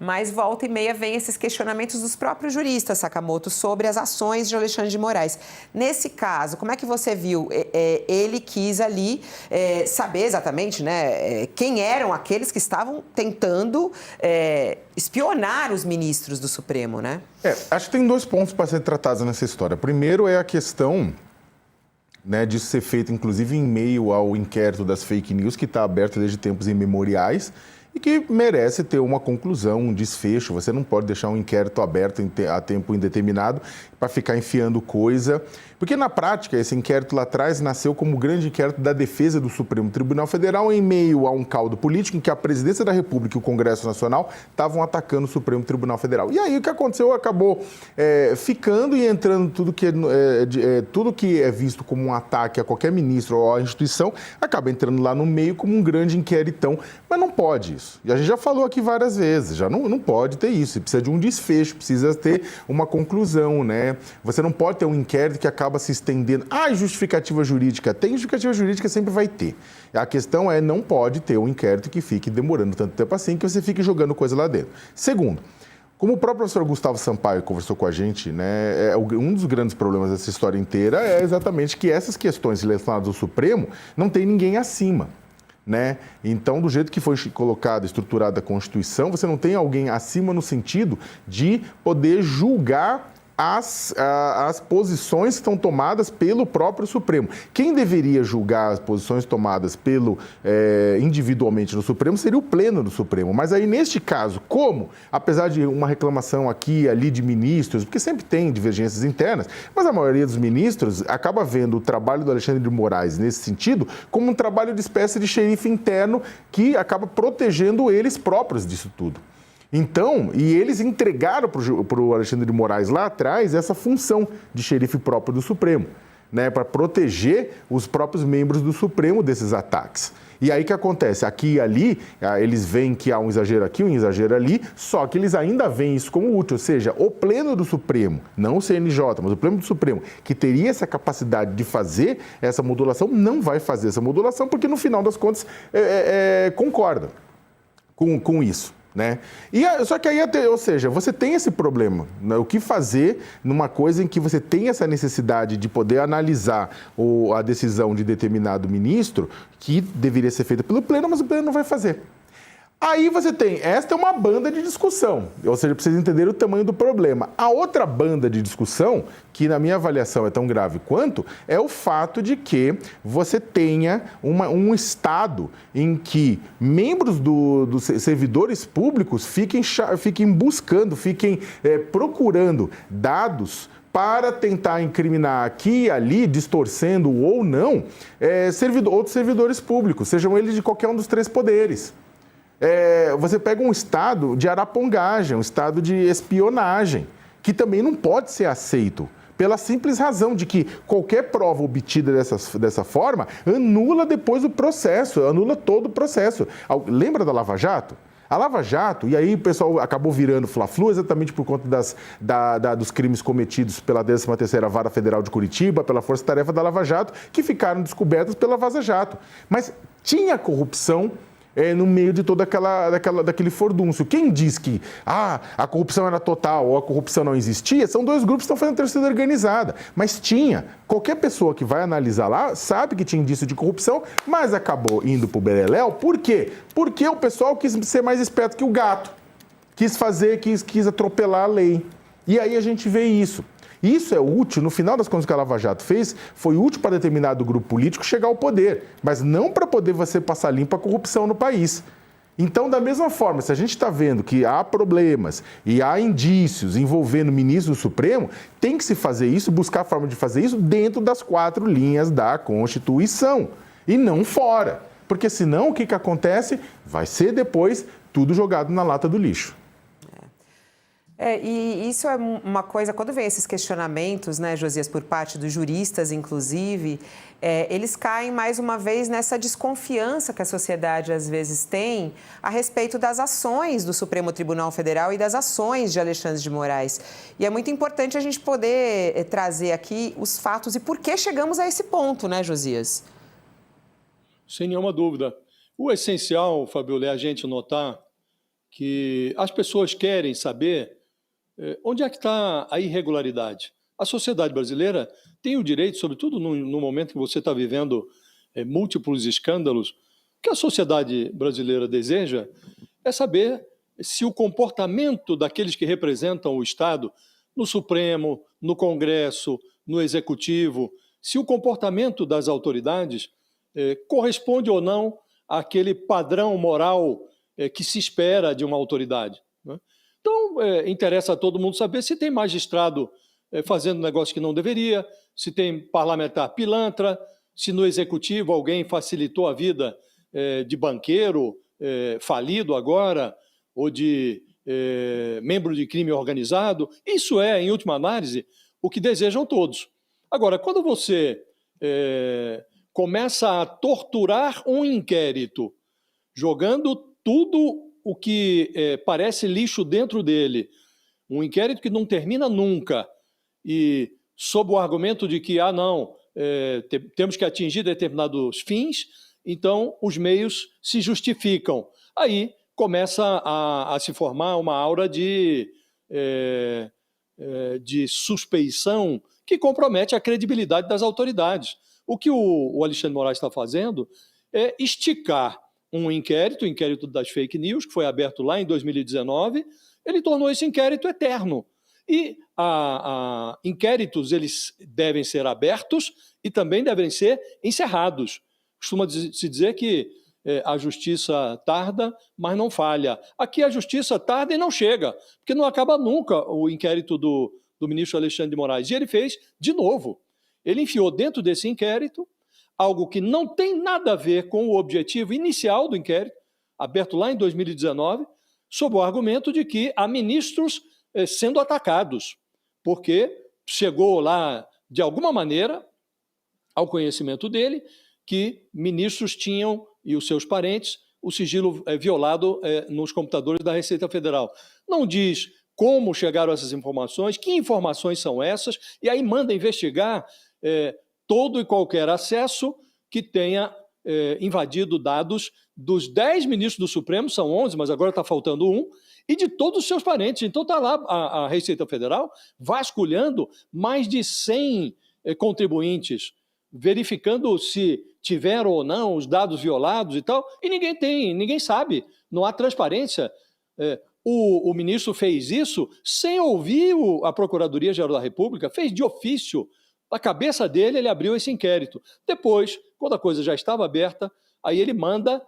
Mas volta e meia vem esses questionamentos dos próprios juristas, Sakamoto, sobre as ações de Alexandre de Moraes. Nesse caso, como é que você viu? Ele quis ali saber exatamente, né, quem eram aqueles que estavam tentando espionar os ministros do Supremo, né? Acho que tem 2 pontos para ser tratados nessa história. Primeiro é a questão, né, disso ser feito, inclusive, em meio ao inquérito das fake news, que está aberto desde tempos imemoriais, e que merece ter uma conclusão, um desfecho. Você não pode deixar um inquérito aberto a tempo indeterminado para ficar enfiando coisa. Porque, na prática, esse inquérito lá atrás nasceu como o grande inquérito da defesa do Supremo Tribunal Federal em meio a um caldo político em que a Presidência da República e o Congresso Nacional estavam atacando o Supremo Tribunal Federal. E aí o que aconteceu? Acabou ficando e entrando tudo que é visto como um ataque a qualquer ministro ou à instituição, acaba entrando lá no meio como um grande inquéritão. Mas não pode isso. E a gente já falou aqui várias vezes, já não pode ter isso. Precisa de um desfecho, precisa ter uma conclusão, né? Você não pode ter um inquérito que acaba se estendendo. Justificativa jurídica. Tem justificativa jurídica, sempre vai ter. A questão não pode ter um inquérito que fique demorando tanto tempo assim, que você fique jogando coisa lá dentro. Segundo, como o próprio professor Gustavo Sampaio conversou com a gente, né, um dos grandes problemas dessa história inteira é exatamente que essas questões relacionadas ao Supremo não tem ninguém acima. Né? Então, do jeito que foi colocada, estruturada a Constituição, você não tem alguém acima no sentido de poder julgar as posições que estão tomadas pelo próprio Supremo. Quem deveria julgar as posições tomadas individualmente no Supremo seria o Pleno do Supremo. Mas aí, neste caso, apesar de uma reclamação aqui e ali de ministros, porque sempre tem divergências internas, mas a maioria dos ministros acaba vendo o trabalho do Alexandre de Moraes, nesse sentido, como um trabalho de espécie de xerife interno que acaba protegendo eles próprios disso tudo. Então, e eles entregaram para o Alexandre de Moraes lá atrás essa função de xerife próprio do Supremo, né, para proteger os próprios membros do Supremo desses ataques. E aí o que acontece? Aqui e ali, eles veem que há um exagero aqui, um exagero ali, só que eles ainda veem isso como útil, ou seja, o Pleno do Supremo, não o CNJ, mas o Pleno do Supremo, que teria essa capacidade de fazer essa modulação, não vai fazer essa modulação, porque no final das contas concorda com isso. Né? Só que aí, ou seja, você tem esse problema, né? O que fazer numa coisa em que você tem essa necessidade de poder analisar a decisão de determinado ministro que deveria ser feita pelo Pleno, mas o Pleno não vai fazer. Aí você tem, esta é uma banda de discussão, ou seja, precisa entender o tamanho do problema. A outra banda de discussão, que na minha avaliação é tão grave quanto, é o fato de que você tenha um Estado em que membros dos servidores públicos fiquem buscando, procurando dados para tentar incriminar aqui e ali, distorcendo ou não, outros servidores públicos, sejam eles de qualquer um dos 3 poderes. Você pega um estado de arapongagem, um estado de espionagem, que também não pode ser aceito, pela simples razão de que qualquer prova obtida dessa forma anula depois o processo, anula todo o processo. Lembra da Lava Jato? A Lava Jato, e aí o pessoal acabou virando Fla-Flu exatamente por conta dos crimes cometidos pela 13ª Vara Federal de Curitiba, pela Força Tarefa da Lava Jato, que ficaram descobertas pela Vaza Jato. Mas tinha corrupção no meio de todo daquele furdúncio. Quem diz que a corrupção era total ou a corrupção não existia, são 2 grupos que estão fazendo torcida organizada. Mas tinha. Qualquer pessoa que vai analisar lá sabe que tinha indício de corrupção, mas acabou indo para o beleléu. Por quê? Porque o pessoal quis ser mais esperto que o gato. Quis atropelar a lei. E aí a gente vê isso. Isso é útil, no final das contas que a Lava Jato fez, foi útil para determinado grupo político chegar ao poder, mas não para poder você passar limpo a corrupção no país. Então, da mesma forma, se a gente está vendo que há problemas e há indícios envolvendo ministros do Supremo, tem que se fazer isso, buscar a forma de fazer isso dentro das 4 linhas da Constituição e não fora. Porque senão o que acontece? Vai ser depois tudo jogado na lata do lixo. E isso é uma coisa, quando vem esses questionamentos, né, Josias, por parte dos juristas, inclusive, eles caem mais uma vez nessa desconfiança que a sociedade às vezes tem a respeito das ações do Supremo Tribunal Federal e das ações de Alexandre de Moraes. E é muito importante a gente poder trazer aqui os fatos e por que chegamos a esse ponto, né, Josias? Sem nenhuma dúvida. O essencial, Fabiola, é a gente notar que as pessoas querem saber onde é que está a irregularidade. A sociedade brasileira tem o direito, sobretudo no momento que você está vivendo múltiplos escândalos, o que a sociedade brasileira deseja é saber se o comportamento daqueles que representam o Estado, no Supremo, no Congresso, no Executivo, se o comportamento das autoridades corresponde ou não àquele padrão moral que se espera de uma autoridade, né? Então, interessa a todo mundo saber se tem magistrado fazendo negócio que não deveria, se tem parlamentar pilantra, se no Executivo alguém facilitou a vida de banqueiro falido agora, ou de membro de crime organizado. Isso é, em última análise, o que desejam todos. Agora, quando você começa a torturar um inquérito, jogando tudo o que parece lixo dentro dele, um inquérito que não termina nunca, e sob o argumento de que, temos que atingir determinados fins, então os meios se justificam. Aí começa a se formar uma aura de suspeição que compromete a credibilidade das autoridades. O que o Alexandre de Moraes está fazendo é esticar um inquérito, o inquérito das fake news, que foi aberto lá em 2019, ele tornou esse inquérito eterno. E inquéritos, eles devem ser abertos e também devem ser encerrados. Costuma-se dizer que a justiça tarda, mas não falha. Aqui a justiça tarda e não chega, porque não acaba nunca o inquérito do ministro Alexandre de Moraes. E ele fez de novo. Ele enfiou dentro desse inquérito algo que não tem nada a ver com o objetivo inicial do inquérito, aberto lá em 2019, sob o argumento de que há ministros sendo atacados, porque chegou lá, de alguma maneira, ao conhecimento dele, que ministros tinham, e os seus parentes, o sigilo violado nos computadores da Receita Federal. Não diz como chegaram essas informações, que informações são essas, e aí manda investigar todo e qualquer acesso que tenha invadido dados dos 10 ministros do Supremo, são 11, mas agora está faltando um, e de todos os seus parentes. Então está lá a Receita Federal vasculhando mais de 100 contribuintes, verificando se tiveram ou não os dados violados e tal, e ninguém sabe, não há transparência. O ministro fez isso sem ouvir a Procuradoria-Geral da República, fez de ofício. Na cabeça dele, ele abriu esse inquérito. Depois, quando a coisa já estava aberta, aí ele manda,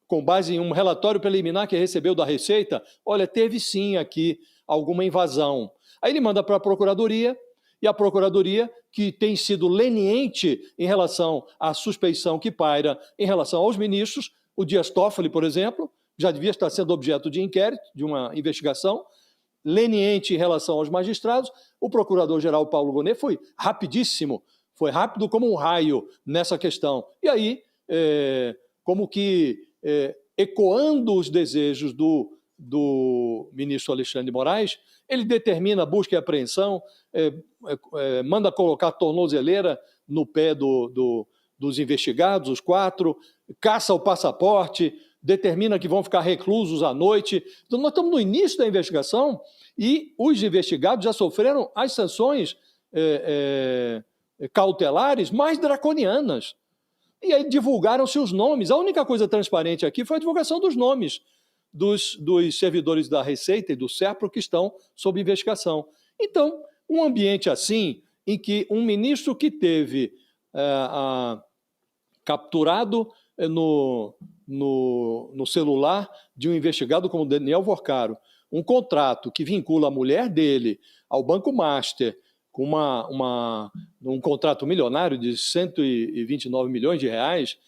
com base em um relatório preliminar que recebeu da Receita, olha, teve sim aqui alguma invasão. Aí ele manda para a Procuradoria, e a Procuradoria, que tem sido leniente em relação à suspeição que paira em relação aos ministros, o Dias Toffoli, por exemplo, já devia estar sendo objeto de inquérito, de uma investigação, leniente em relação aos magistrados. O procurador-geral Paulo Gonet foi rapidíssimo, foi rápido como um raio nessa questão. E aí, como que ecoando os desejos do ministro Alexandre de Moraes, ele determina a busca e apreensão, manda colocar tornozeleira no pé dos investigados, os 4, caça o passaporte, determina que vão ficar reclusos à noite. Então, nós estamos no início da investigação e os investigados já sofreram as sanções cautelares mais draconianas. E aí divulgaram-se os nomes. A única coisa transparente aqui foi a divulgação dos nomes dos servidores da Receita e do SERPRO que estão sob investigação. Então, um ambiente assim, em que um ministro que teve capturado no celular de um investigado como Daniel Vorcaro, um contrato que vincula a mulher dele ao Banco Master com um contrato milionário de 129 milhões de reais,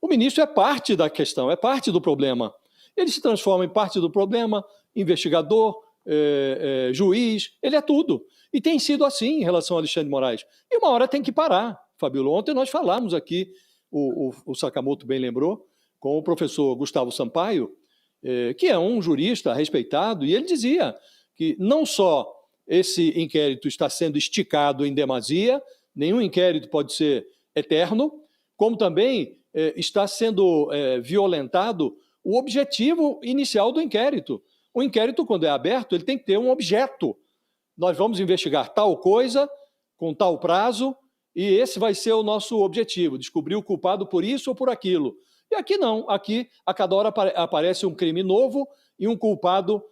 o ministro é parte da questão, é parte do problema. Ele se transforma em parte do problema, investigador, juiz, ele é tudo. E tem sido assim em relação a Alexandre de Moraes. E uma hora tem que parar, Fabíola. Ontem nós falamos aqui, o Sakamoto bem lembrou, com o professor Gustavo Sampaio, que é um jurista respeitado, e ele dizia que não só esse inquérito está sendo esticado em demasia, nenhum inquérito pode ser eterno, como também está sendo violentado o objetivo inicial do inquérito. O inquérito, quando é aberto, ele tem que ter um objeto. Nós vamos investigar tal coisa, com tal prazo, e esse vai ser o nosso objetivo, descobrir o culpado por isso ou por aquilo. E aqui não, aqui a cada hora aparece um crime novo e um culpado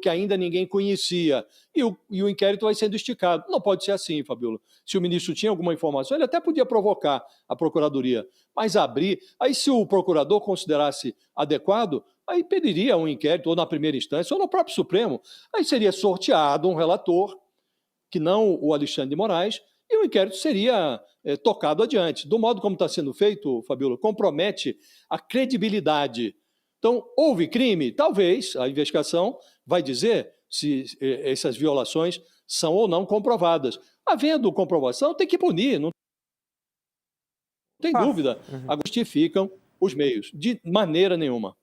que ainda ninguém conhecia. E o inquérito vai sendo esticado. Não pode ser assim, Fabiola. Se o ministro tinha alguma informação, ele até podia provocar a Procuradoria, mas abrir... Aí, se o procurador considerasse adequado, aí pediria um inquérito, ou na primeira instância, ou no próprio Supremo. Aí seria sorteado um relator, que não o Alexandre de Moraes, e o inquérito seria tocado adiante. Do modo como está sendo feito, Fabiola, compromete a credibilidade. Então, houve crime? Talvez a investigação vai dizer se essas violações são ou não comprovadas. Havendo comprovação, tem que punir, não tem dúvida. Agora, justificam os meios, de maneira nenhuma.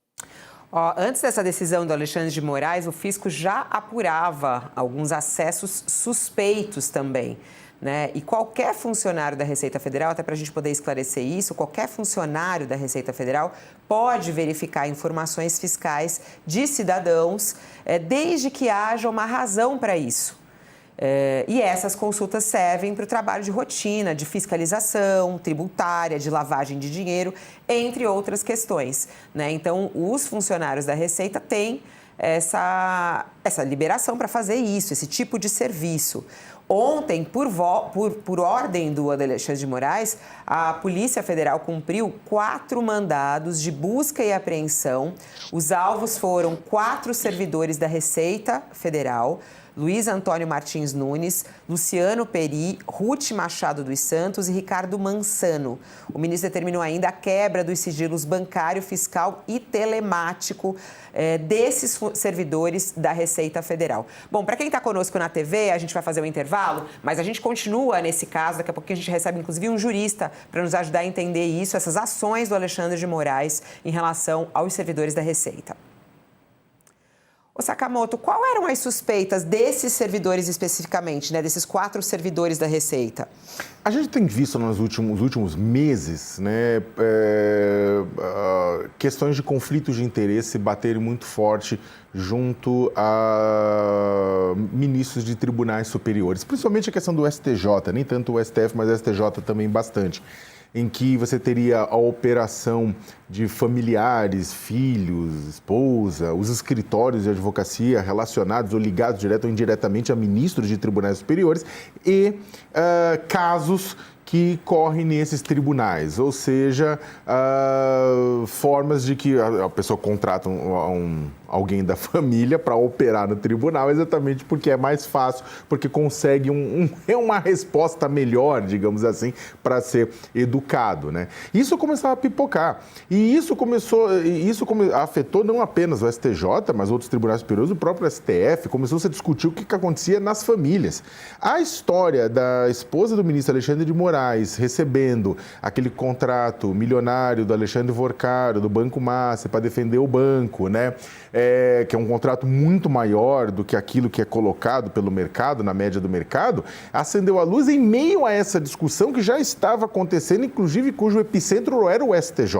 Antes dessa decisão do Alexandre de Moraes, o fisco já apurava alguns acessos suspeitos também, né? E qualquer funcionário da Receita Federal, até para a gente poder esclarecer isso, qualquer funcionário da Receita Federal pode verificar informações fiscais de cidadãos, desde que haja uma razão para isso. E essas consultas servem para o trabalho de rotina, de fiscalização tributária, de lavagem de dinheiro, entre outras questões, né? Então, os funcionários da Receita têm essa liberação para fazer isso, esse tipo de serviço. Ontem, por ordem do Alexandre de Moraes, a Polícia Federal cumpriu 4 mandados de busca e apreensão. Os alvos foram 4 servidores da Receita Federal: Luiz Antônio Martins Nunes, Luciano Peri, Ruth Machado dos Santos e Ricardo Mansano. O ministro determinou ainda a quebra dos sigilos bancário, fiscal e telemático desses servidores da Receita Federal. Bom, para quem está conosco na TV, a gente vai fazer um intervalo, mas a gente continua nesse caso. Daqui a pouco a gente recebe, inclusive, um jurista para nos ajudar a entender isso, essas ações do Alexandre de Moraes em relação aos servidores da Receita. Ô Sakamoto, quais eram as suspeitas desses servidores especificamente, né, desses 4 servidores da Receita? A gente tem visto nos últimos meses, né, questões de conflitos de interesse baterem muito forte junto a ministros de tribunais superiores, principalmente a questão do STJ, nem tanto o STF, mas o STJ também bastante, em que você teria a operação de familiares, filhos, esposa, os escritórios de advocacia relacionados ou ligados direto ou indiretamente a ministros de tribunais superiores e casos que correm nesses tribunais, ou seja, formas de que a pessoa contrata alguém da família para operar no tribunal, exatamente porque é mais fácil, porque consegue uma resposta melhor, digamos assim, para ser educado, né? Isso começava a pipocar. E isso afetou não apenas o STJ, mas outros tribunais superiores, o próprio STF, começou a discutir o que acontecia nas famílias. A história da esposa do ministro Alexandre de Moraes recebendo aquele contrato milionário do Alexandre Vorcaro, do Banco Master, para defender o banco, né? Que é um contrato muito maior do que aquilo que é colocado pelo mercado, na média do mercado, acendeu a luz em meio a essa discussão que já estava acontecendo, inclusive cujo epicentro era o STJ.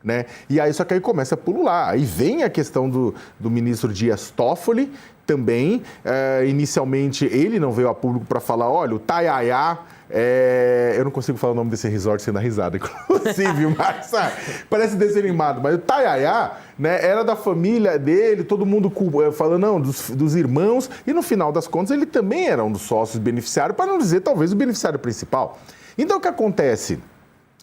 Né? E aí, só que aí começa a pulular. Aí vem a questão do ministro Dias Toffoli também. Inicialmente, ele não veio a público para falar, olha, o Tayaya... eu não consigo falar o nome desse resort sem dar risada, inclusive, mas parece desenho animado. Mas o Tayaya, né, era da família dele, todo mundo falando, não, dos irmãos. E no final das contas, ele também era um dos sócios beneficiários, para não dizer, talvez, o beneficiário principal. Então, o que acontece?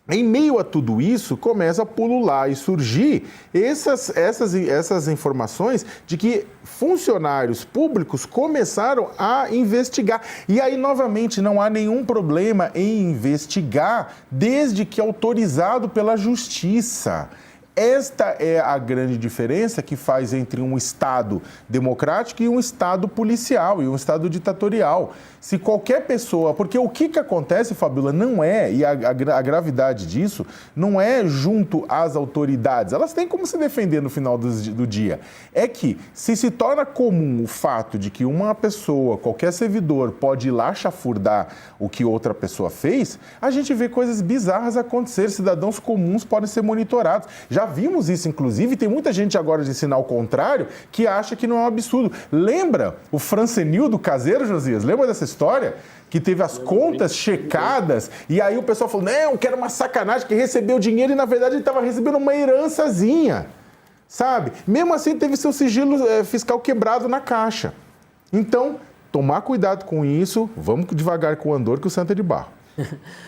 Em meio a tudo isso, começa a pulular e surgir essas informações de que funcionários públicos começaram a investigar. E aí, novamente, não há nenhum problema em investigar, desde que autorizado pela Justiça. Esta é a grande diferença que faz entre um Estado democrático e um Estado policial, e um Estado ditatorial. Se qualquer pessoa... Porque o que acontece, Fabíola, não é, e a gravidade disso, não é junto às autoridades. Elas têm como se defender no final do dia. É que, se torna comum o fato de que uma pessoa, qualquer servidor, pode ir lá chafurdar o que outra pessoa fez, a gente vê coisas bizarras acontecer. Cidadãos comuns podem ser monitorados. Já vimos isso, inclusive, e tem muita gente agora de ensinar o contrário que acha que não é um absurdo. Lembra o Francenildo caseiro, Josias? Lembra dessa história? Que teve as contas checadas e aí o pessoal falou, não, que era uma sacanagem, que recebeu dinheiro e na verdade ele estava recebendo uma herançazinha, sabe? Mesmo assim teve seu sigilo fiscal quebrado na caixa. Então, tomar cuidado com isso, vamos devagar com o andor que o santo é de barro.